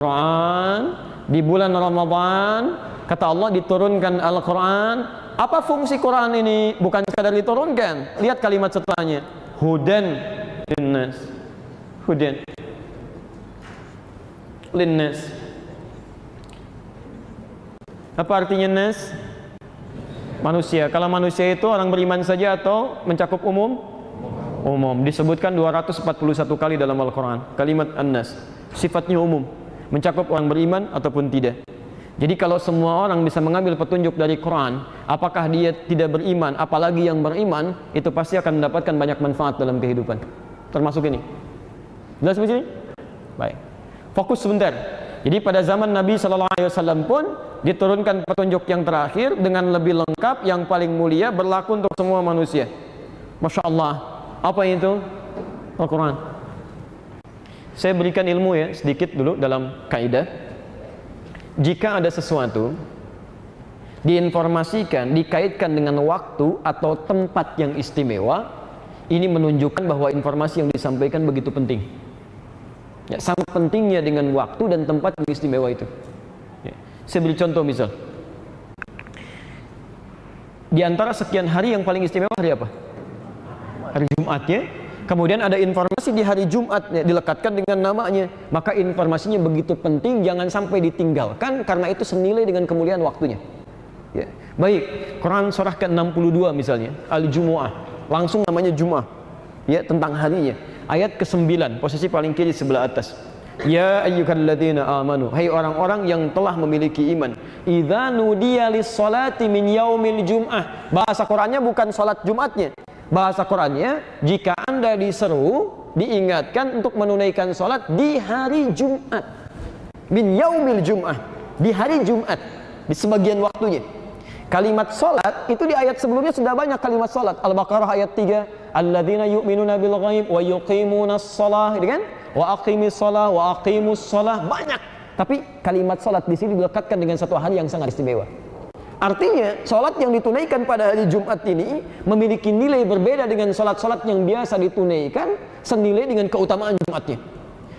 Quran di bulan Ramadan, kata Allah diturunkan Al-Quran. Apa fungsi Quran ini? Bukan sekadar diturunkan. Lihat kalimat setelahnya, hudan linnas. Hudan linnas. Apa artinya nas? Manusia. Kalau manusia itu orang beriman saja atau mencakup umum? Umum. Disebutkan 241 kali dalam Al-Quran kalimat an-nas. Sifatnya umum, mencakup orang beriman ataupun tidak. Jadi kalau semua orang bisa mengambil petunjuk dari Quran, apakah dia tidak beriman, apalagi yang beriman, itu pasti akan mendapatkan banyak manfaat dalam kehidupan. Termasuk ini. Jelas begini? Baik. Fokus sebentar. Jadi pada zaman Nabi SAW pun diturunkan petunjuk yang terakhir dengan lebih lengkap, yang paling mulia, berlaku untuk semua manusia. Masya Allah. Apa itu? Al-Quran. Saya berikan ilmu ya sedikit dulu dalam kaidah. Jika ada sesuatu diinformasikan, dikaitkan dengan waktu atau tempat yang istimewa, ini menunjukkan bahwa informasi yang disampaikan begitu penting. Ya, sangat pentingnya dengan waktu dan tempat yang istimewa itu. Ya. Saya beri contoh misal. Di antara sekian hari yang paling istimewa hari apa? Hari Jumat ya. Kemudian ada informasi di hari Jumat ya, dilekatkan dengan namanya. Maka informasinya begitu penting, jangan sampai ditinggalkan, karena itu senilai dengan kemuliaan waktunya. Ya. Baik, Quran surah ke-62 misalnya, Al-Jumu'ah, langsung namanya Jum'ah. Ya, tentang harinya. Ayat ke-9, posisi paling kiri sebelah atas. Ya ayyuhalladzina amanu, hai orang-orang yang telah memiliki iman, idza nudiya lis-sholati min yaumil jum'ah. Bahasa Qurannya bukan salat Jumatnya. Bahasa Qurannya, jika Anda diseru, diingatkan untuk menunaikan sholat di hari Jumat. Min yaumil jum'ah, di hari Jumat, di sebagian waktunya. Kalimat sholat, itu di ayat sebelumnya sudah banyak kalimat sholat. Al-Baqarah ayat 3, alladzina yu'minuna bil ghaib wa yuqimunas shalah, gitu kan? Wa aqimis shalah, wa aqimus shalah, banyak. Tapi kalimat sholat di sini dilekatkan dengan satu hari yang sangat istimewa. Artinya, sholat yang ditunaikan pada hari Jumat ini memiliki nilai berbeda dengan sholat-sholat yang biasa ditunaikan, senilai dengan keutamaan Jumatnya.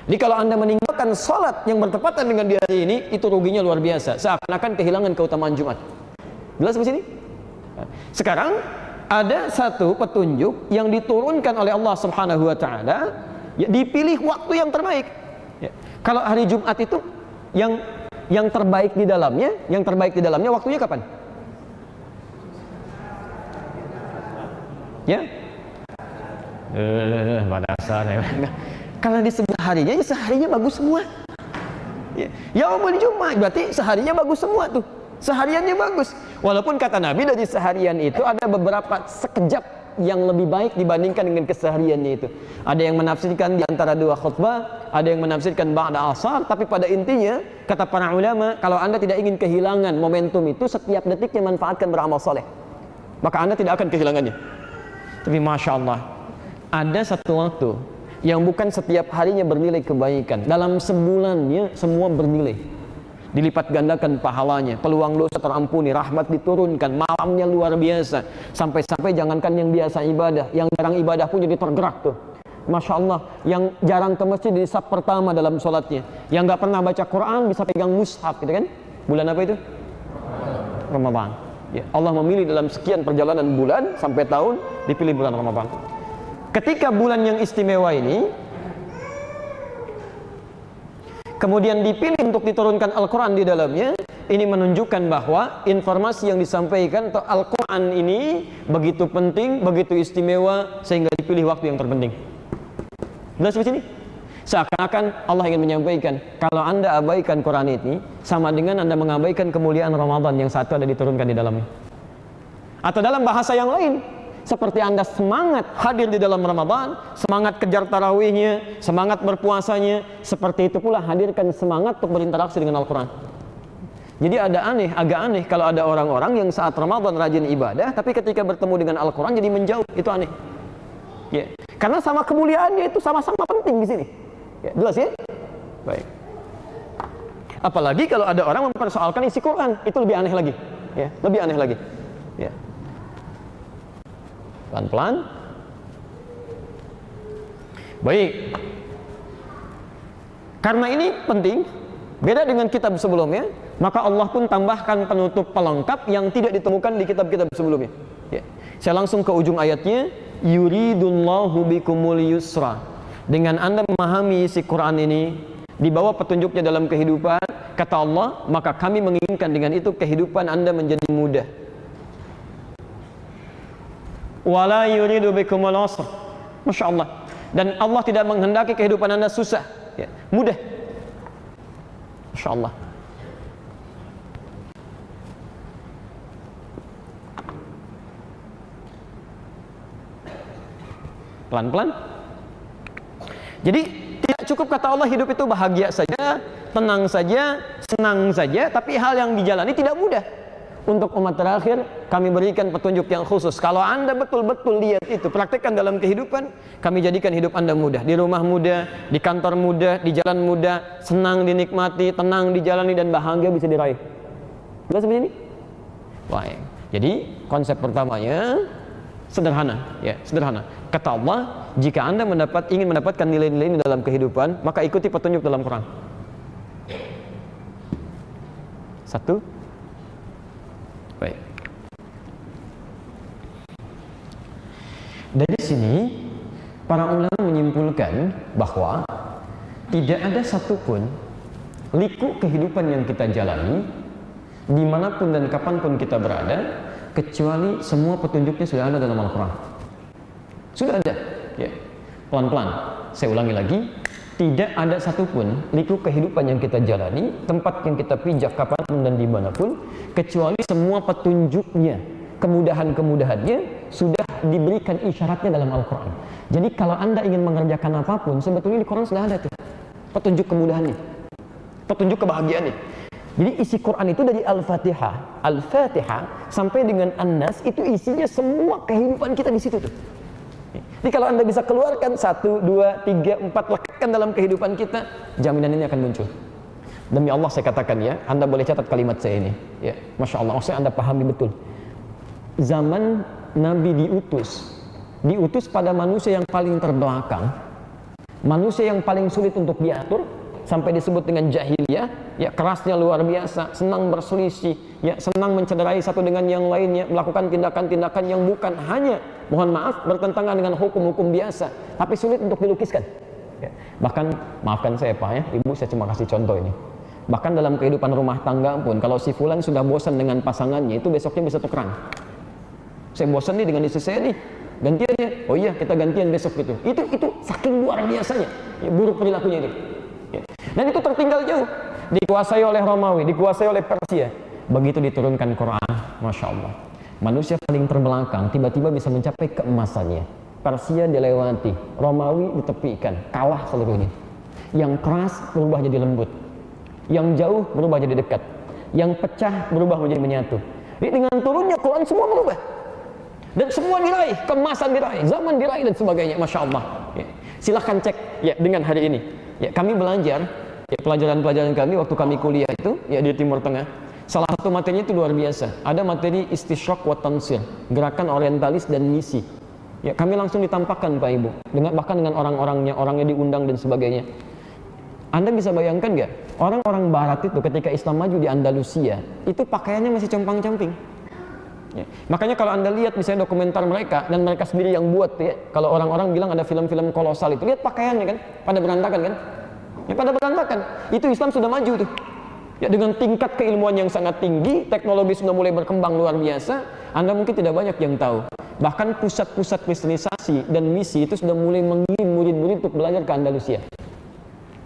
Jadi kalau Anda meninggalkan sholat yang bertepatan dengan di hari ini, itu ruginya luar biasa, seakan-akan kehilangan keutamaan Jumat. Jelas di sini? Sekarang ada satu petunjuk yang diturunkan oleh Allah Subhanahu wa taala, ya, dipilih waktu yang terbaik. Ya. Kalau hari Jumat itu yang terbaik di dalamnya, waktunya kapan? Ya? Badasar ya. Kalau di sebelah harinya, ya seharinya bagus semua. Ya, yaumul Jumat berarti seharinya bagus semua tuh. Sehariannya bagus. Walaupun kata Nabi dari seharian itu ada beberapa sekejap yang lebih baik dibandingkan dengan kesehariannya itu. Ada yang menafsirkan di antara dua khutbah, ada yang menafsirkan ba'da asar, tapi pada intinya kata para ulama, kalau Anda tidak ingin kehilangan momentum itu, setiap detiknya manfaatkan beramal soleh, maka Anda tidak akan kehilangannya. Tapi Masya Allah, ada satu waktu yang bukan setiap harinya bernilai kebaikan, dalam sebulannya semua bernilai, dilipat gandakan pahalanya, peluang dosa terampuni, rahmat diturunkan, malamnya luar biasa, sampai-sampai jangankan yang biasa ibadah, yang jarang ibadah pun jadi tergerak tuh. Masya Allah, yang jarang ke masjid di saf pertama dalam sholatnya, yang nggak pernah baca Quran bisa pegang mushaf, gitu kan? Bulan apa itu? Ramadan. Ya, Allah memilih dalam sekian perjalanan bulan sampai tahun, dipilih bulan Ramadan. Ketika bulan yang istimewa ini kemudian dipilih untuk diturunkan Al-Quran di dalamnya, ini menunjukkan bahwa informasi yang disampaikan atau Al-Quran ini begitu penting, begitu istimewa, sehingga dipilih waktu yang terpenting. Jelas di sini? Seakan-akan Allah ingin menyampaikan, kalau Anda abaikan Quran ini, sama dengan Anda mengabaikan kemuliaan Ramadan yang satu ada diturunkan di dalamnya. Atau dalam bahasa yang lain, seperti Anda semangat hadir di dalam Ramadan, semangat kejar tarawihnya, semangat berpuasanya, seperti itu pula hadirkan semangat untuk berinteraksi dengan Al-Quran. Jadi agak aneh kalau ada orang-orang yang saat Ramadan rajin ibadah, tapi ketika bertemu dengan Al-Quran jadi menjauh. Itu aneh. Ya. Karena sama kemuliaannya itu sama-sama penting di sini. Ya, jelas ya? Baik. Apalagi kalau ada orang mempersoalkan isi Quran, itu lebih aneh lagi. Ya, lebih aneh lagi. Ya. Pelan-pelan. Baik. Karena ini penting, Beda dengan kitab sebelumnya, maka Allah pun tambahkan penutup pelengkap yang tidak ditemukan di kitab-kitab sebelumnya. Ya. Saya langsung ke ujung ayatnya, yuridullahu bikumul yusra. Dengan Anda memahami isi Quran ini, dibawa petunjuknya dalam kehidupan, kata Allah, maka kami menginginkan dengan itu kehidupan Anda menjadi mudah. Wala yuridu bikumul usra. Masya Allah. Dan Allah tidak menghendaki kehidupan Anda susah, ya, mudah. Masya Allah. Pelan-pelan. Jadi tidak cukup kata Allah hidup itu bahagia saja, tenang saja, senang saja, tapi hal yang dijalani tidak mudah. Untuk umat terakhir kami berikan petunjuk yang khusus. Kalau Anda betul-betul lihat itu, praktekkan dalam kehidupan, kami jadikan hidup Anda mudah. Di rumah mudah, di kantor mudah, di jalan mudah, senang dinikmati, tenang dijalani, dan bahagia bisa diraih. Jelas seperti ini? Baik. Jadi konsep pertamanya sederhana, ya, sederhana. Kata Allah, jika Anda ingin mendapatkan nilai-nilai ini dalam kehidupan, maka ikuti petunjuk dalam Quran. Satu. Baik. Dari sini para ulama menyimpulkan bahwa tidak ada satupun liku kehidupan yang kita jalani dimanapun dan kapanpun kita berada, kecuali semua petunjuknya sudah ada dalam Al-Quran. Sudah ada, ya. Pelan-pelan saya ulangi lagi, tidak ada satupun liku kehidupan yang kita jalani, tempat yang kita pijak kapanpun dan dimanapun, kecuali semua petunjuknya, kemudahan-kemudahannya sudah diberikan isyaratnya dalam Al-Quran. Jadi kalau Anda ingin mengerjakan apapun, sebetulnya di Quran sudah ada tuh petunjuk kemudahannya, petunjuk kebahagiaannya. Jadi isi Quran itu dari Al-Fatihah sampai dengan An-Nas, itu isinya semua kehidupan kita di situ tuh. Jadi kalau Anda bisa keluarkan 1, 2, 3, 4, lekatkan dalam kehidupan kita, jaminan ini akan muncul. Demi Allah saya katakan ya, Anda boleh catat kalimat saya ini, ya, Masya Allah, maksudnya Anda pahami betul. Zaman Nabi diutus pada manusia yang paling terbelakang, manusia yang paling sulit untuk diatur, sampai disebut dengan jahiliyah, ya, kerasnya luar biasa, senang berselisih, ya, senang mencederai satu dengan yang lainnya, melakukan tindakan-tindakan yang bukan hanya, mohon maaf, bertentangan dengan hukum-hukum biasa, tapi sulit untuk dilukiskan. Ya. Bahkan, maafkan saya Pak ya, Ibu, saya cuma kasih contoh ini. Bahkan dalam kehidupan rumah tangga pun, kalau si fulan sudah bosan dengan pasangannya, itu besoknya bisa tukeran. Saya bosan nih dengan istri saya nih, gantian ya, oh iya kita gantian besok gitu. Itu saking luar biasanya, ya, buruk perilakunya itu. Ya. Dan itu tertinggal jauh, dikuasai oleh Romawi, dikuasai oleh Persia. Begitu diturunkan Quran, Masya Allah, manusia paling terbelakang tiba-tiba bisa mencapai keemasannya. Persia dilewati, Romawi ditepikan, kalah seluruhnya. Yang keras berubah jadi lembut, yang jauh berubah jadi dekat, yang pecah berubah menjadi menyatu. Jadi dengan turunnya Quran semua berubah, dan semua diraih, keemasan diraih, zaman diraih, dan sebagainya. Masya Allah. Ya. Silahkan cek ya dengan hari ini. Ya, kami belajar, ya, pelajaran-pelajaran kami waktu kami kuliah itu, ya, di Timur Tengah. Salah satu materinya itu luar biasa. Ada materi istisyraq wa tansir, gerakan orientalis dan misi. Ya, kami langsung ditampakkan Pak Ibu, bahkan dengan orang-orangnya, orangnya diundang dan sebagainya. Anda bisa bayangkan nggak? Orang-orang Barat itu ketika Islam maju di Andalusia, itu pakaiannya masih compang-camping. Ya. Makanya kalau Anda lihat misalnya dokumenter mereka, dan mereka sendiri yang buat, ya, kalau orang-orang bilang ada film-film kolosal itu, lihat pakaiannya kan, pada berantakan kan? Ya, pada berantakan. Itu Islam sudah maju tuh. Ya, dengan tingkat keilmuan yang sangat tinggi, teknologi sudah mulai berkembang luar biasa. Anda mungkin tidak banyak yang tahu. Bahkan pusat-pusat kristenisasi dan misi itu sudah mulai mengirim murid-murid untuk belajar ke Andalusia.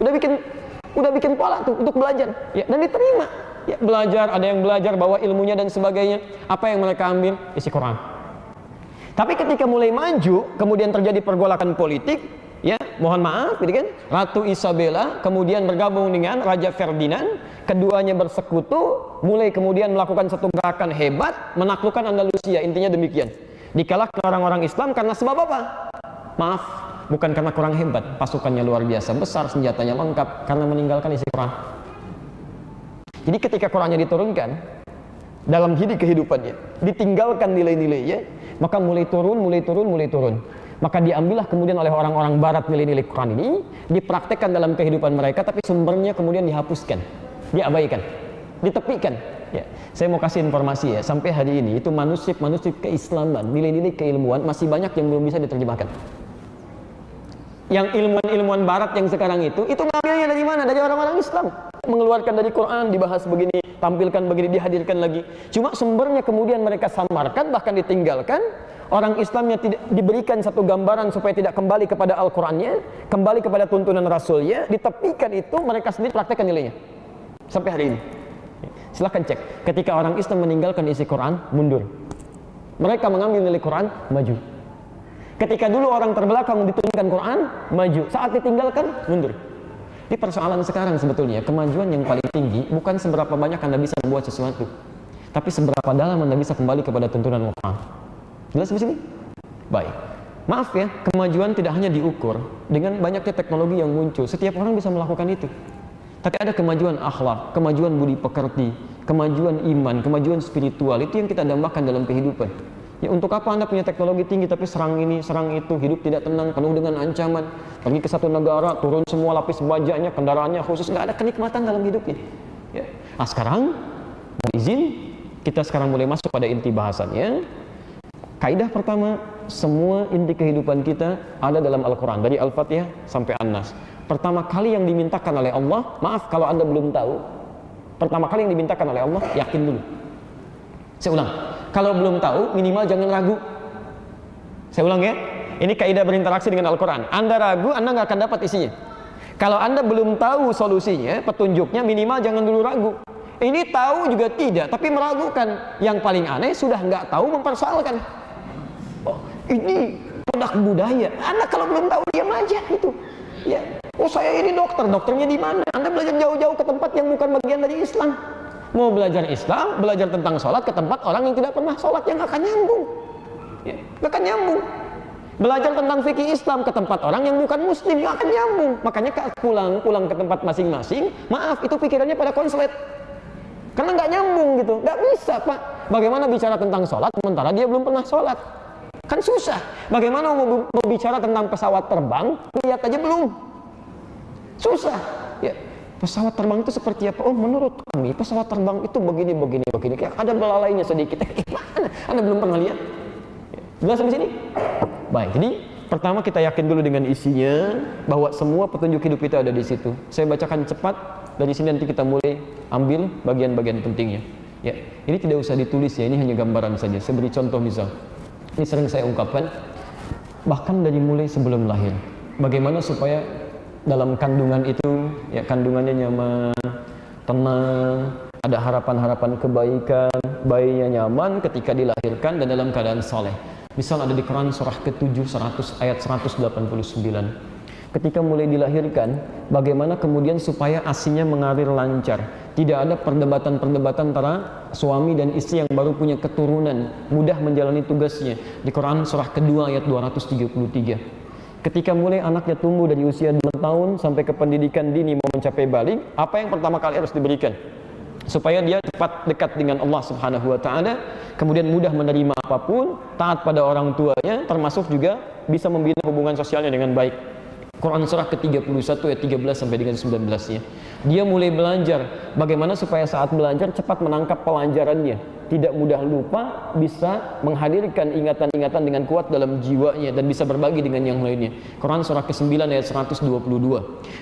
Udah bikin pola tuh untuk belajar, ya, dan diterima. Ya, belajar, ada yang belajar bawa ilmunya dan sebagainya. Apa yang mereka ambil? Isi Quran. Tapi ketika mulai maju, kemudian terjadi pergolakan politik, ya, mohon maaf, gitu kan? Ratu Isabella kemudian bergabung dengan Raja Ferdinand, keduanya bersekutu, mulai kemudian melakukan satu gerakan hebat, menaklukkan Andalusia. Intinya demikian. Dikalahkan orang-orang Islam karena sebab apa? Maaf, bukan karena kurang hebat, pasukannya luar biasa besar, senjatanya lengkap, karena meninggalkan isi Quran. Jadi ketika Qurannya diturunkan dalam kehidupannya, ditinggalkan nilai-nilainya, maka mulai turun. Maka diambillah kemudian oleh orang-orang Barat nilai-nilai Quran ini, dipraktekkan dalam kehidupan mereka, tapi sumbernya kemudian dihapuskan. diabaikan, ditepikan. Ya, saya mau kasih informasi ya, sampai hari ini itu manuskrip keislaman, nilai-nilai keilmuan masih banyak yang belum bisa diterjemahkan. Yang ilmuwan barat yang sekarang itu ngambilnya dari mana? Dari orang-orang Islam. Mengeluarkan dari Quran, dibahas begini, tampilkan begini, dihadirkan lagi. Cuma sumbernya kemudian mereka samarkan, bahkan ditinggalkan. Orang Islamnya tidak diberikan satu gambaran supaya tidak kembali kepada Al-Qurannya, kembali kepada tuntunan Rasulnya, ditepikan itu, mereka sendiri praktekkan nilainya. Sampai hari ini. Silahkan cek, ketika orang Islam meninggalkan isi Quran, mundur. Mereka mengambil nilai Quran, maju. Ketika dulu orang terbelakang diturunkan Quran, maju. Saat ditinggalkan, mundur. Ini persoalan sekarang sebetulnya. Kemajuan yang paling tinggi bukan seberapa banyak Anda bisa membuat sesuatu, tapi seberapa dalam Anda bisa kembali kepada tuntunan Quran. Jelas di sini? Baik. Maaf ya, kemajuan tidak hanya diukur dengan banyaknya teknologi yang muncul. Setiap orang bisa melakukan itu. Tapi ada kemajuan akhlak, kemajuan budi pekerti, kemajuan iman, kemajuan spiritual. Itu yang kita dambakan dalam kehidupan. Ya, untuk apa Anda punya teknologi tinggi tapi serang ini, serang itu, hidup tidak tenang, penuh dengan ancaman, pergi ke satu negara, turun semua lapis bajanya, kendaraannya khusus, nggak ada kenikmatan dalam hidupnya. Ya. Nah sekarang, mohon izin, kita sekarang mulai masuk pada inti bahasannya. Kaidah pertama, semua inti kehidupan kita ada dalam Al-Quran, dari Al-Fatihah sampai An-Nas. Pertama kali yang dimintakan oleh Allah, maaf kalau Anda belum tahu, pertama kali yang dimintakan oleh Allah, yakin dulu. Saya ulang, kalau belum tahu, minimal jangan ragu. Saya ulang ya, ini kaidah berinteraksi dengan Al-Quran. Anda ragu, Anda nggak akan dapat isinya. Kalau Anda belum tahu solusinya, petunjuknya, minimal jangan dulu ragu. Ini tahu juga tidak, tapi meragukan. Yang paling aneh, sudah nggak tahu mempersoalkan. Oh, ini produk budaya. Anda kalau belum tahu, diam aja itu. Ya. Oh saya ini dokter, dokternya di mana? Anda belajar jauh-jauh ke tempat yang bukan bagian dari Islam. Mau belajar Islam, belajar tentang sholat ke tempat orang yang tidak pernah sholat, yang akan nyambung. Ya, gak akan nyambung. Belajar tentang fikih Islam ke tempat orang yang bukan muslim, gak akan nyambung. Makanya pulang ke tempat masing-masing, maaf, itu pikirannya pada konslet. Karena nggak nyambung gitu, nggak bisa Pak. Bagaimana bicara tentang sholat sementara dia belum pernah sholat? Kan susah. Bagaimana mau bicara tentang pesawat terbang, lihat aja belum. Susah. Ya. Pesawat terbang itu seperti apa? Oh, menurut kami pesawat terbang itu begini. Kayak ada belalainya sedikit. Mana? Anda belum pernah lihat? Jelas sampai sini? Baik, jadi pertama kita yakin dulu dengan isinya bahwa semua petunjuk hidup kita ada di situ. Saya bacakan cepat, dari sini nanti kita mulai ambil bagian-bagian pentingnya. Ya, ini tidak usah ditulis ya, ini hanya gambaran saja. Saya beri contoh misal. Ini sering saya ungkapkan, bahkan dari mulai sebelum lahir. Bagaimana supaya dalam kandungan itu, ya kandungannya nyaman, tenang, ada harapan-harapan kebaikan, bayinya nyaman ketika dilahirkan dan dalam keadaan soleh. Misal ada di Quran surah ke-7 ayat 189. Ketika mulai dilahirkan, bagaimana kemudian supaya ASINya mengalir lancar. Tidak ada perdebatan-perdebatan antara suami dan istri yang baru punya keturunan, mudah menjalani tugasnya. Di Quran surah kedua ayat 233. Ketika mulai anaknya tumbuh dari usia 2 tahun sampai ke pendidikan dini mau mencapai balik, apa yang pertama kali harus diberikan? Supaya dia cepat dekat dengan Allah Subhanahu wa taala, kemudian mudah menerima apapun, taat pada orang tuanya, termasuk juga bisa membina hubungan sosialnya dengan baik. Quran surah ke-31 ayat 13 sampai dengan 19-nya. Dia mulai belajar bagaimana supaya saat belajar cepat menangkap pelajarannya, tidak mudah lupa, bisa menghadirkan ingatan-ingatan dengan kuat dalam jiwanya dan bisa berbagi dengan yang lainnya. Quran surah ke-9 ayat 122.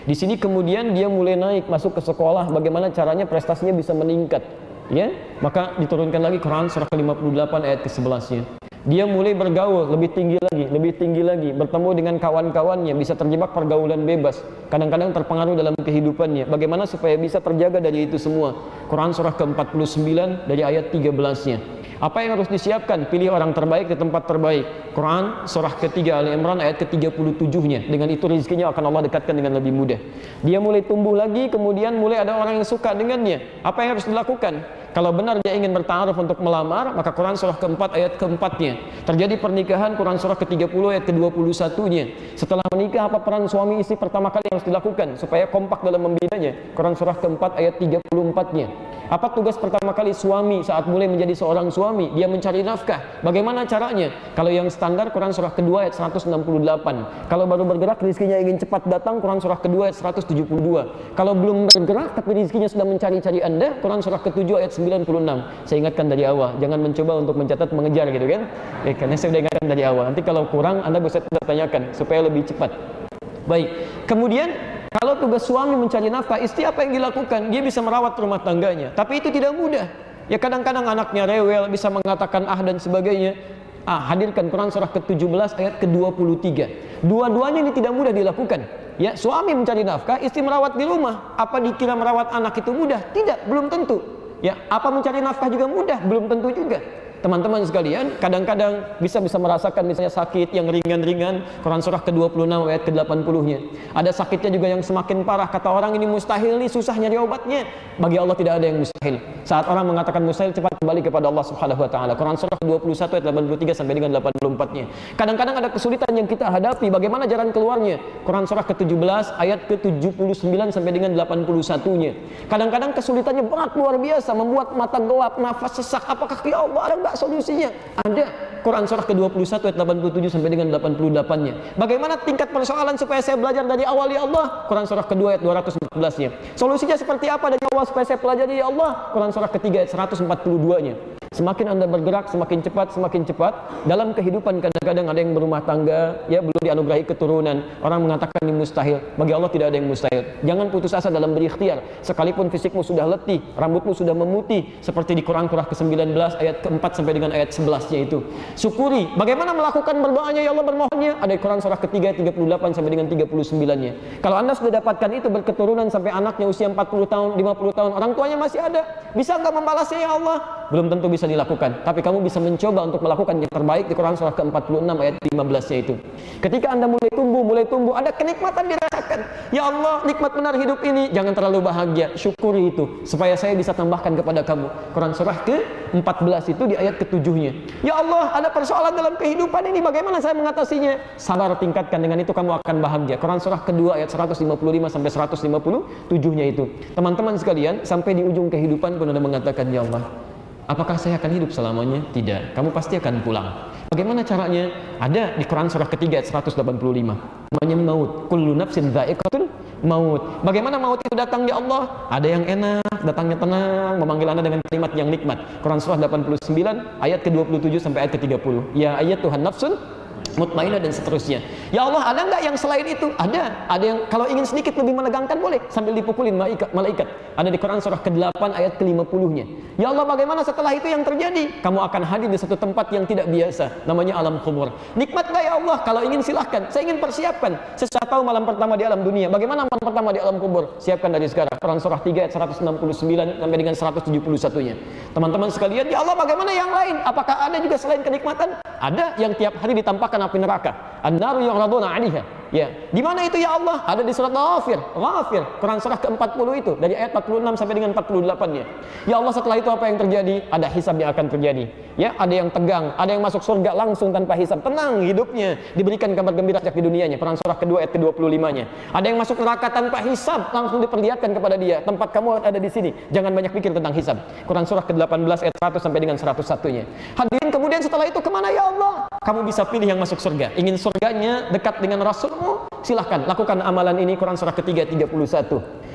Di sini kemudian dia mulai naik masuk ke sekolah, bagaimana caranya prestasinya bisa meningkat. Ya, maka diturunkan lagi Quran surah ke-58 ayat ke-11-nya. Dia mulai bergaul lebih tinggi lagi, bertemu dengan kawan-kawannya, bisa terjebak pergaulan bebas, kadang-kadang terpengaruh dalam kehidupannya. Bagaimana supaya bisa terjaga dari itu semua? Quran surah ke-49 dari ayat 13-nya. Apa yang harus disiapkan? Pilih orang terbaik di tempat terbaik. Quran surah ke-3 Ali Imran ayat ke-37-nya. Dengan itu rezekinya akan Allah dekatkan dengan lebih mudah. Dia mulai tumbuh lagi, kemudian mulai ada orang yang suka dengannya. Apa yang harus dilakukan? Kalau benar dia ingin bertaaruf untuk melamar, maka Quran surah keempat ayat keempatnya. Terjadi pernikahan, Quran surah ke-30 ayat ke-21-nya. Setelah menikah, apa peran suami istri pertama kali yang harus dilakukan supaya kompak dalam membinanya? Quran surah keempat ayat 34-nya. Apa tugas pertama kali suami saat mulai menjadi seorang suami? Dia mencari nafkah. Bagaimana caranya? Kalau yang standar, Quran surah kedua ayat 168. Kalau baru bergerak, rizkinya ingin cepat datang, Quran surah kedua ayat 172. Kalau belum bergerak tapi rizkinya sudah mencari-cari Anda, Quran surah ke-7 ayat 96. Saya ingatkan dari awal, jangan mencoba untuk mencatat mengejar gitu kan. Karena saya sudah ingatkan dari awal. Nanti kalau kurang Anda bisa tanyakan supaya lebih cepat. Baik. Kemudian kalau tugas suami mencari nafkah, istri apa yang dilakukan? Dia bisa merawat rumah tangganya. Tapi itu tidak mudah. Ya kadang-kadang anaknya rewel, bisa mengatakan dan sebagainya. Hadirkan Quran surah ke-17 ayat ke-23. Dua-duanya ini tidak mudah dilakukan. Ya, suami mencari nafkah, istri merawat di rumah. Apa dikira merawat anak itu mudah? Tidak, belum tentu. Ya, apa mencari nafkah juga mudah? Belum tentu juga. Teman-teman sekalian, kadang-kadang bisa merasakan misalnya sakit yang ringan-ringan, Quran surah ke-26 ayat ke-80-nya. Ada sakitnya juga yang semakin parah, kata orang ini mustahil nih, susah nyari obatnya. Bagi Allah tidak ada yang mustahil. Saat orang mengatakan mustahil, cepat kembali kepada Allah Subhanahu wa taala. Quran surah ke-21 ayat 83 sampai dengan 84-nya. Kadang-kadang ada kesulitan yang kita hadapi, bagaimana jalan keluarnya? Quran surah ke-17 ayat ke-79 sampai dengan 81-nya. Kadang-kadang kesulitannya berat luar biasa, membuat mata gelap, nafas sesak. Apakah ya Allah ada enggak solusinya? Ada. Quran surah ke-21 ayat 87 sampai dengan 88-nya. Bagaimana tingkat persoalan supaya saya belajar dari awal ya Allah? Quran surah kedua ayat 214-nya. Solusinya seperti apa dari awal supaya saya pelajari ya Allah? Quran surah ketiga ayat 142-nya. Semakin Anda bergerak, semakin cepat. Dalam kehidupan kadang-kadang ada yang berumah tangga, ya belum dianugerahi keturunan. Orang mengatakan ini mustahil. Bagi Allah tidak ada yang mustahil. Jangan putus asa dalam berikhtiar. Sekalipun fisikmu sudah letih, rambutmu sudah memutih, seperti di Quran surah ke-19 ayat ke-4 sampai dengan ayat 11-nya itu. Syukuri. Bagaimana melakukan berdoanya ya Allah, bermohonnya? Ada di Quran surah ketiga 38 sampai dengan 39-nya. Kalau Anda sudah dapatkan itu berketurunan sampai anaknya usia 40 tahun, 50 tahun, orang tuanya masih ada, bisa enggak membalasnya ya Allah? Belum tentu bisa dilakukan, tapi kamu bisa mencoba untuk melakukan yang terbaik di Quran surah ke-46 ayat 15-nya itu. Ketika Anda mulai tumbuh, ada kenikmatan dirasakan. Ya Allah, nikmat benar hidup ini. Jangan terlalu bahagia, syukuri itu supaya saya bisa tambahkan kepada kamu. Quran surah ke-14 itu di ayat ke-7-nya. Ya Allah, ada persoalan dalam kehidupan ini, bagaimana saya mengatasinya? Sabar, tingkatkan, dengan itu kamu akan bahagia. Quran surah kedua ayat 155 sampai 157-nya itu. Teman-teman sekalian, sampai di ujung kehidupan pun Anda mengatakan, ya Allah, apakah saya akan hidup selamanya? Tidak. Kamu pasti akan pulang. Bagaimana caranya? Ada di Quran surah ketiga ayat 185. Namanya maut. Kullu nafsin dha'iqatul maut. Bagaimana maut itu datang ya Allah? Ada yang enak, datangnya tenang, memanggil Anda dengan kalimat yang nikmat. Quran surah 89 ayat ke-27 sampai ayat ke-30. Ya ayat Tuhan nafsun mutmainah dan seterusnya. Ya Allah, ada enggak yang selain itu? Ada. Ada yang kalau ingin sedikit lebih menegangkan boleh sambil dipukulin malaikat. Ada di Quran surah ke-8 ayat ke-50-nya. Ya Allah, bagaimana setelah itu yang terjadi? Kamu akan hadir di satu tempat yang tidak biasa, namanya alam kubur. Nikmat enggak ya Allah? Kalau ingin silahkan. Saya ingin persiapkan. Saya tahu malam pertama di alam dunia. Bagaimana malam pertama di alam kubur? Siapkan dari sekarang. Quran surah 3 ayat 169 sampai dengan 171-nya. Teman-teman sekalian, ya Allah, bagaimana yang lain? Apakah ada juga selain kenikmatan? Ada yang tiap hari ditampakkan api neraka. An-naru yu'raduna 'alaiha. Ya, di mana itu ya Allah? Ada di surat Ghafir. Quran surah ke-40 itu dari ayat 46 sampai dengan 48-nya. Ya Allah, setelah itu apa yang terjadi? Ada hisab yang akan terjadi. Ya, ada yang tegang, ada yang masuk surga langsung tanpa hisab, tenang hidupnya, diberikan kabar gembira sejak di dunianya. Quran surah kedua ayat ke-25-nya. Ada yang masuk neraka tanpa hisab, langsung diperlihatkan kepada dia, tempat kamu ada di sini. Jangan banyak pikir tentang hisab. Quran surah ke-18 ayat 100 sampai dengan 101-nya. Hadirin, kemudian setelah itu kemana ya Allah? Kamu bisa pilih yang masuk surga. Ingin surganya dekat dengan Rasulmu? Silahkan lakukan amalan ini. Quran surah ketiga 31.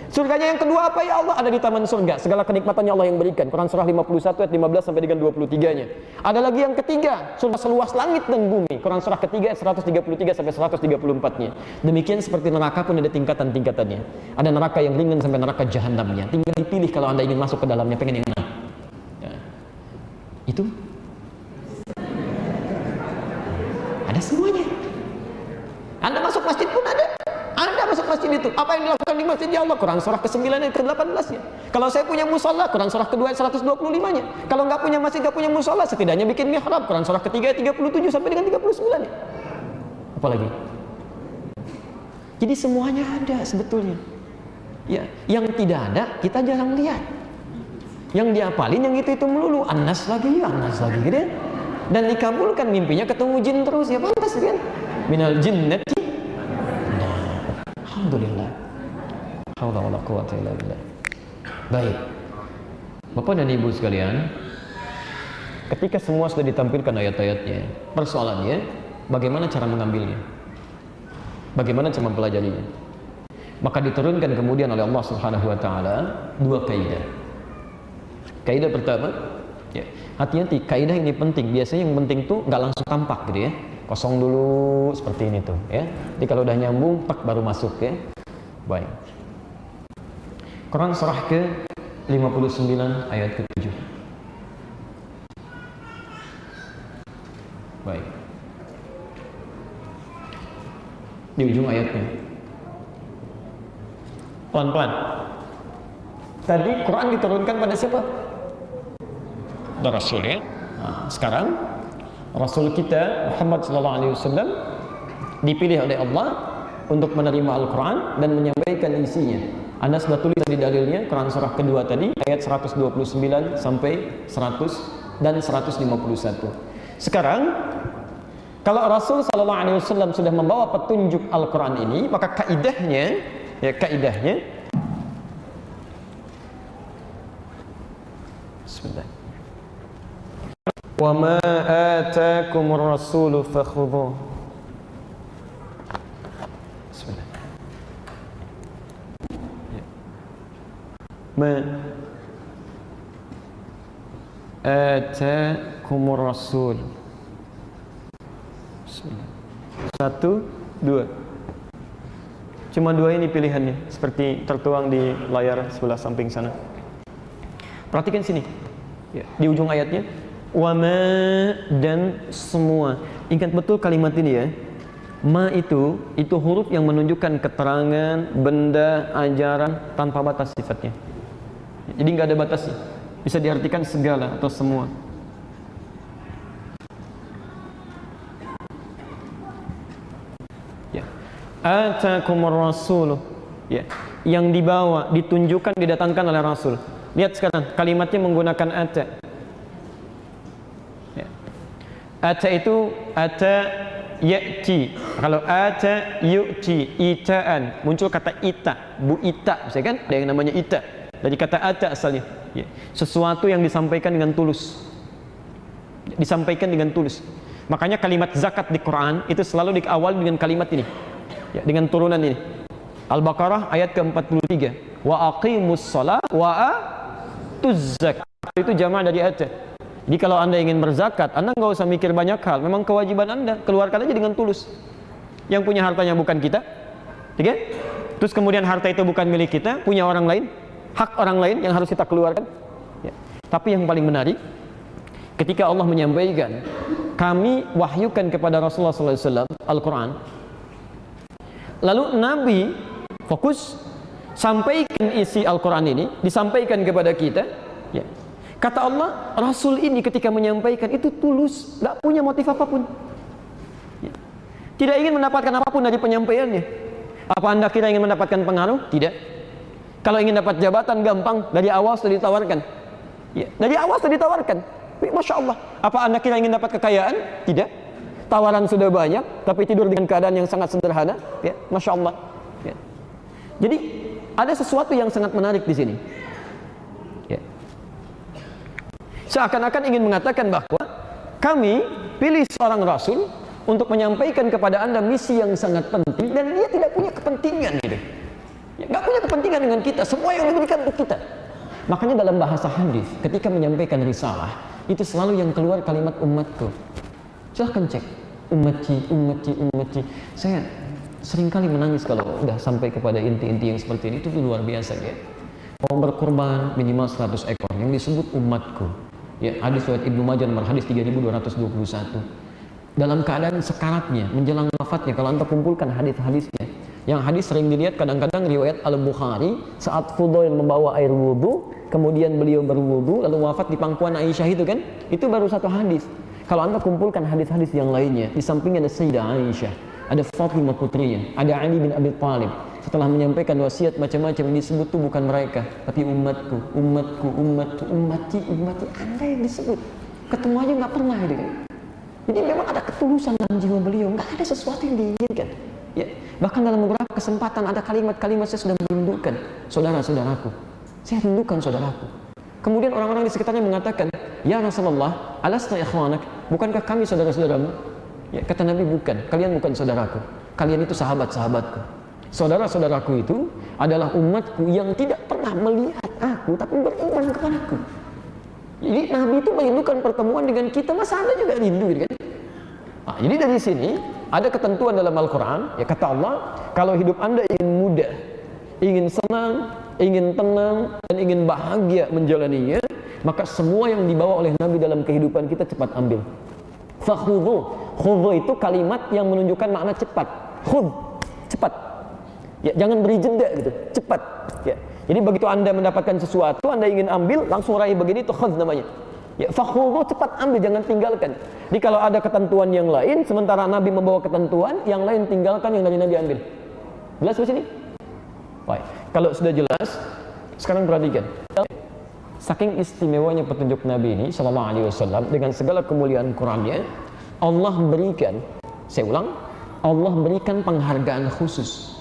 Surganya yang kedua apa ya Allah? Ada di taman surga, segala kenikmatannya Allah yang berikan. Quran surah 51 ayat 15 sampai dengan 23-nya. Ada lagi yang ketiga, surga seluas langit dan bumi. Quran surah ketiga ayat 133 sampai 134-nya. Demikian seperti neraka pun ada tingkatan-tingkatannya. Ada neraka yang ringan sampai neraka jahanamnya. Tinggal dipilih kalau Anda ingin masuk ke dalamnya, pengen yang mana. Ya. Itu ada semuanya. Anda masuk masjid pun ada. Anda masuk masjid itu. Apa yang dilakukan di masjid ya Allah? Quran surah ke-9 ayat ke-18-nya. Kalau saya punya musola, Quran surah kedua ayat 125-nya. Kalau nggak punya masjid, nggak punya musola, setidaknya bikin mihrab. Quran surah ketiga ayat 37 sampai dengan 39-nya. Apalagi? Jadi semuanya ada sebetulnya. Ya, yang tidak ada kita jarang lihat. Yang diapalin yang itu melulu, Anas lagi gitu ya. Dan dikabulkan mimpinya ketemu jin terus, ya pantas kan? Minal jinnati. Nah, alhamdulillah. Haula wala quwwata illa billah. Baik. Bapak dan Ibu sekalian, ketika semua sudah ditampilkan ayat-ayatnya, persoalannya bagaimana cara mengambilnya? Bagaimana cara mempelajarinya? Maka diturunkan kemudian oleh Allah Subhanahu wa taala dua kaidah. Kaidah pertama, ya, hati-hati, kaidah ini penting. Biasanya yang penting tuh nggak langsung tampak gitu ya. Kosong dulu seperti ini tuh ya. Jadi kalau udah nyambung, tak baru masuk ya. Baik. Quran surah ke 59 ayat ke-7. Baik. Di ujung ayatnya. Pelan-pelan. Tadi Quran diturunkan pada siapa? Pada Rasul ya. Nah, sekarang Rasul kita Muhammad SAW dipilih oleh Allah untuk menerima Al-Quran dan menyampaikan isinya. Anda sudah tulis di dalilnya Quran surah kedua tadi ayat 129 sampai 100 dan 151. Sekarang kalau Rasul SAW sudah membawa petunjuk Al-Quran ini, maka kaidahnya Bismillah. Wa ma ataakumur rasulu fakhudhuh. Bismillah. Ma ataakumur rasul. Bismillah. 1, 2. Cuma 2 ini pilihannya, seperti tertuang di layar sebelah samping sana. Perhatikan sini, ya, di ujung ayatnya, wa ma dan semua. Ingat betul kalimat ini ya. Ma itu huruf yang menunjukkan keterangan, benda, ajaran tanpa batas sifatnya. Jadi nggak ada batasnya. Bisa diartikan segala atau semua. Ya. Atakumur rasuluh. Ya. Yang dibawa, ditunjukkan, didatangkan oleh Rasul. Lihat sekarang kalimatnya menggunakan ata. Ya. Ata itu ata ya'ti. Kalau ata yu'ti, itaan, muncul kata ita, bu ita, misalnya kan ada yang namanya ita. Dari kata ata asalnya. Ya. Sesuatu yang disampaikan dengan tulus. Disampaikan dengan tulus. Makanya kalimat zakat di Quran itu selalu diawali dengan kalimat ini. Ya, dengan turunan ini. Al-Baqarah ayat ke-43. Wa aqimus shalah wa atuz zakat. Itu jamaah dari ata. Jadi kalau Anda ingin berzakat, Anda nggak usah mikir banyak hal. Memang kewajiban Anda, keluarkan aja dengan tulus. Yang punya hartanya bukan kita. Oke? Terus kemudian harta itu bukan milik kita, punya orang lain, hak orang lain yang harus kita keluarkan. Ya. Tapi yang paling menarik, ketika Allah menyampaikan, kami wahyukan kepada Rasulullah SAW Al-Quran, lalu Nabi fokus sampaikan isi Al-Quran ini, disampaikan kepada kita. Ya. Kata Allah, Rasul ini ketika menyampaikan itu tulus, gak punya motif apapun. Ya. Tidak ingin mendapatkan apapun dari penyampaiannya. Apa Anda kira ingin mendapatkan pengaruh? Tidak. Kalau ingin dapat jabatan gampang, dari awal sudah ditawarkan. Ya. Dari awal sudah ditawarkan. Masya Allah. Apa Anda kira ingin dapat kekayaan? Tidak. Tawaran sudah banyak, tapi tidur dengan keadaan yang sangat sederhana. Ya. Masya Allah. Ya. Jadi ada sesuatu yang sangat menarik di sini. Ya. Seakan-akan ingin mengatakan bahwa kami pilih seorang Rasul untuk menyampaikan kepada Anda misi yang sangat penting, dan dia tidak punya kepentingan gitu. Ya, gak punya kepentingan dengan kita, semua yang diberikan untuk kita. Makanya dalam bahasa hadis, ketika menyampaikan risalah, itu selalu yang keluar kalimat umatku. Silahkan cek, ummati. Saya seringkali menangis kalau udah sampai kepada inti-inti yang seperti ini. Itu luar biasa ya. Mau berkorban minimal 100 ekor yang disebut umatku. Ya, hadis riwayat Ibnu Majah nomor hadis 3221. Dalam keadaan sekaratnya, menjelang wafatnya, kalau Anda kumpulkan hadis-hadisnya, yang hadis sering dilihat kadang-kadang riwayat Al-Bukhari saat Fudail membawa air wudhu, kemudian beliau berwudhu lalu wafat di pangkuan Aisyah itu kan, itu baru satu hadis. Kalau Anda kumpulkan hadis-hadis yang lainnya, di sampingnya ada Sayyidah Aisyah, ada Fatimah putrinya, ada Ali bin Abi Thalib, setelah menyampaikan wasiat macam-macam disebut tuh bukan mereka, tapi umatku, umatku, umatku, ummati, ummati. Anda yang disebut. Ketemu aja nggak pernah gitu kan. Jadi memang ada ketulusan dalam jiwa beliau, nggak ada sesuatu yang diinginkan. Ya, bahkan dalam beberapa kesempatan ada kalimat-kalimat saya sudah merindukan saudara-saudaraku. Saya rindukan saudaraku. Kemudian orang-orang di sekitarnya mengatakan, ya Rasulullah, alasta ikhwanak, bukankah kami saudara-saudaramu? Ya, kata Nabi, bukan, kalian bukan saudaraku, kalian itu sahabat-sahabatku. Saudara-saudaraku itu adalah umatku yang tidak pernah melihat aku tapi beriman kepadaku. Jadi Nabi itu merindukan pertemuan dengan kita, masa Anda juga rindu gitu kan? Nah, jadi dari sini ada ketentuan dalam Al-Quran, ya kata Allah, kalau hidup Anda ingin mudah, ingin senang, ingin tenang, dan ingin bahagia menjalaninya, maka semua yang dibawa oleh Nabi dalam kehidupan kita cepat ambil. Fakhudhu, khudhu itu kalimat yang menunjukkan makna cepat. Khudh, cepat. Ya, jangan beri jeda gitu, cepat. Ya. Jadi begitu Anda mendapatkan sesuatu, Anda ingin ambil, langsung raih begini, itu khudh namanya. Ya, fakhudhu, cepat ambil, jangan tinggalkan. Jadi kalau ada ketentuan yang lain, sementara Nabi membawa ketentuan, yang lain tinggalkan, yang dari Nabi ambil. Jelas di sini? Baik. Kalau sudah jelas, sekarang perhatikan. Saking istimewanya petunjuk Nabi ini Sallallahu Alaihi Wasallam dengan segala kemuliaan Qurannya, Allah berikan, saya ulang, Allah berikan penghargaan khusus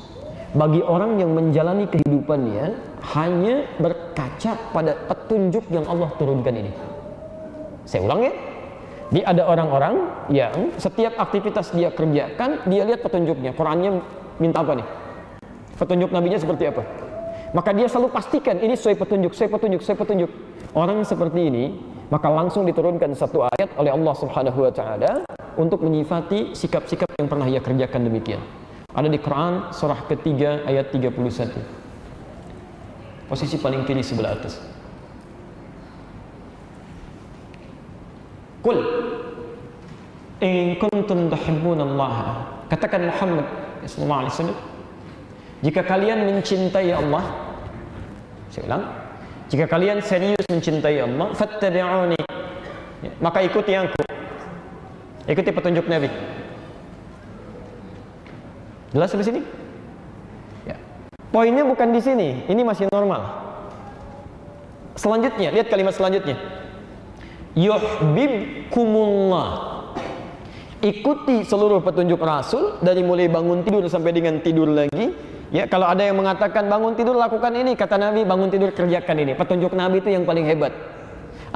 bagi orang yang menjalani kehidupannya hanya berkaca pada petunjuk yang Allah turunkan ini. Saya ulang ya. Jadi ada orang-orang yang setiap aktivitas dia kerjakan, dia lihat petunjuknya. Qurannya minta apa nih? Petunjuk Nabinya seperti apa? Maka dia selalu pastikan ini sesuai petunjuk, sesuai petunjuk, sesuai petunjuk. Orang seperti ini, maka langsung diturunkan satu ayat oleh Allah Subhanahu wa taala untuk menyifati sikap-sikap yang pernah ia kerjakan demikian. Ada di Quran surah ketiga ayat 31. Posisi paling kiri sebelah atas. Qul in kuntum tuhibbunallaha. Katakan Muhammad sallallahu alaihi wasallam, jika kalian mencintai Allah, saya ulang, jika kalian serius mencintai Allah, fattabi'uni, maka ikuti aku, ikuti petunjuk Nabi. Jelas di sini? Ya. Poinnya bukan di sini, ini masih normal. Selanjutnya, lihat kalimat selanjutnya. Yuhibbukumullah. Ikuti seluruh petunjuk Rasul dari mulai bangun tidur sampai dengan tidur lagi. Ya, kalau ada yang mengatakan bangun tidur lakukan ini, kata Nabi bangun tidur kerjakan ini. Petunjuk Nabi itu yang paling hebat.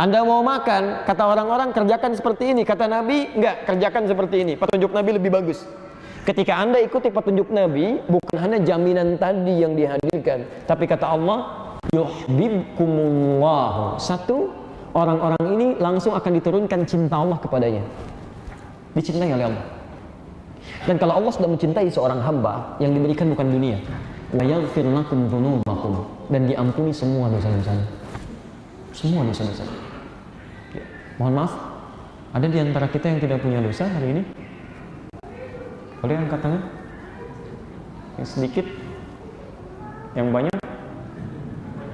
Anda mau makan, kata orang-orang kerjakan seperti ini, kata Nabi enggak, kerjakan seperti ini. Petunjuk Nabi lebih bagus. Ketika Anda ikuti petunjuk Nabi, bukan hanya jaminan tadi yang dihadirkan, tapi kata Allah, yuhibbukumullah. Satu, orang-orang ini langsung akan diturunkan cinta Allah kepadanya. Dicintai oleh Allah. Dan kalau Allah sudah mencintai seorang hamba, yang diberikan bukan dunia, wa yaghfir lakum dzunubakum, dan diampuni semua dosa-dosanya. Semua dosa-dosa. Ya. Mohon maaf, ada di antara kita yang tidak punya dosa hari ini? Boleh angkat tangan? Yang sedikit? Yang banyak?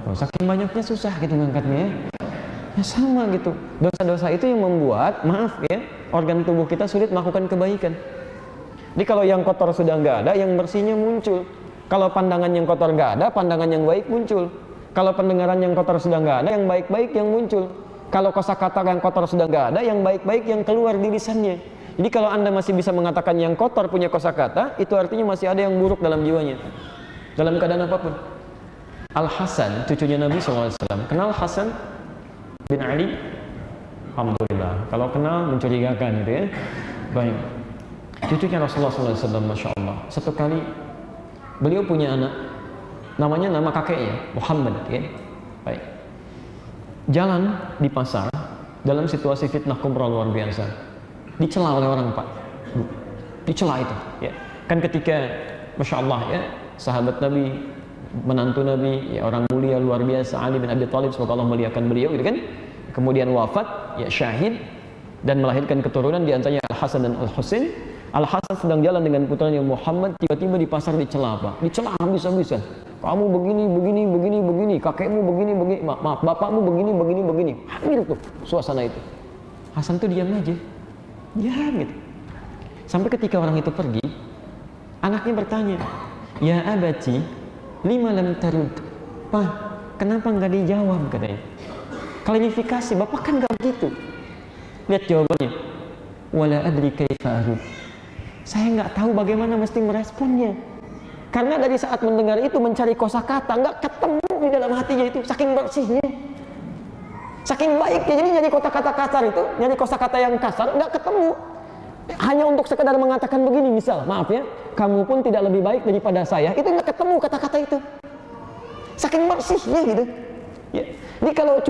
Oh, saking banyaknya susah gitu ngangkatnya ya. Ya sama gitu. Dosa-dosa itu yang membuat, maaf ya, organ tubuh kita sulit melakukan kebaikan. Jadi kalau yang kotor sudah nggak ada, yang bersihnya muncul. Kalau pandangan yang kotor nggak ada, pandangan yang baik muncul. Kalau pendengaran yang kotor sudah nggak ada, yang baik-baik yang muncul. Kalau kosakata yang kotor sudah nggak ada, yang baik-baik yang keluar di lisannya. Jadi kalau Anda masih bisa mengatakan yang kotor punya kosakata, itu artinya masih ada yang buruk dalam jiwanya. Dalam keadaan apapun. Al-Hasan, cucunya Nabi SAW. Kenal Hasan bin Ali? Alhamdulillah. Kalau kenal mencurigakan gitu ya. Baik. Cucunya Rasulullah SAW, Masya Allah. Satu kali beliau punya anak, namanya nama kakeknya Muhammad ya. Baik. Jalan di pasar dalam situasi fitnah kubra luar biasa, dicela oleh orang Pak, dicela itu ya. Kan ketika Masya Allah ya, sahabat Nabi, menantu Nabi ya, orang mulia luar biasa Ali bin Abi Thalib, semoga Allah muliakan beliau gitu kan, kemudian wafat ya, syahid dan melahirkan keturunan di antaranya Al-Hasan dan Al-Husain. Al-Hasan sedang jalan dengan putranya Muhammad, tiba-tiba di pasar dicela Pak, dicela habis-habisan. Kamu begini, begini, begini, begini, kakekmu begini, begini, maaf, bapakmu begini, begini, begini. Hamil tuh suasana itu. Hasan tuh diam aja, diam gitu. Sampai ketika orang itu pergi, anaknya bertanya, Ya abati, lima lam tarud. Pak, kenapa nggak dijawab katanya? Klarifikasi, bapak kan nggak begitu. Lihat jawabannya. Wala adri kaifa arud. Saya nggak tahu bagaimana mesti meresponnya. Karena dari saat mendengar itu mencari kosakata nggak ketemu di dalam hatinya itu, saking bersihnya, saking baiknya. Jadi nyari kata-kata kasar itu, nyari kosakata yang kasar nggak ketemu. Hanya untuk sekedar mengatakan begini, misal, maaf ya, kamu pun tidak lebih baik daripada saya, itu nggak ketemu kata-kata itu, saking bersihnya gitu. Ya. Jadi kalau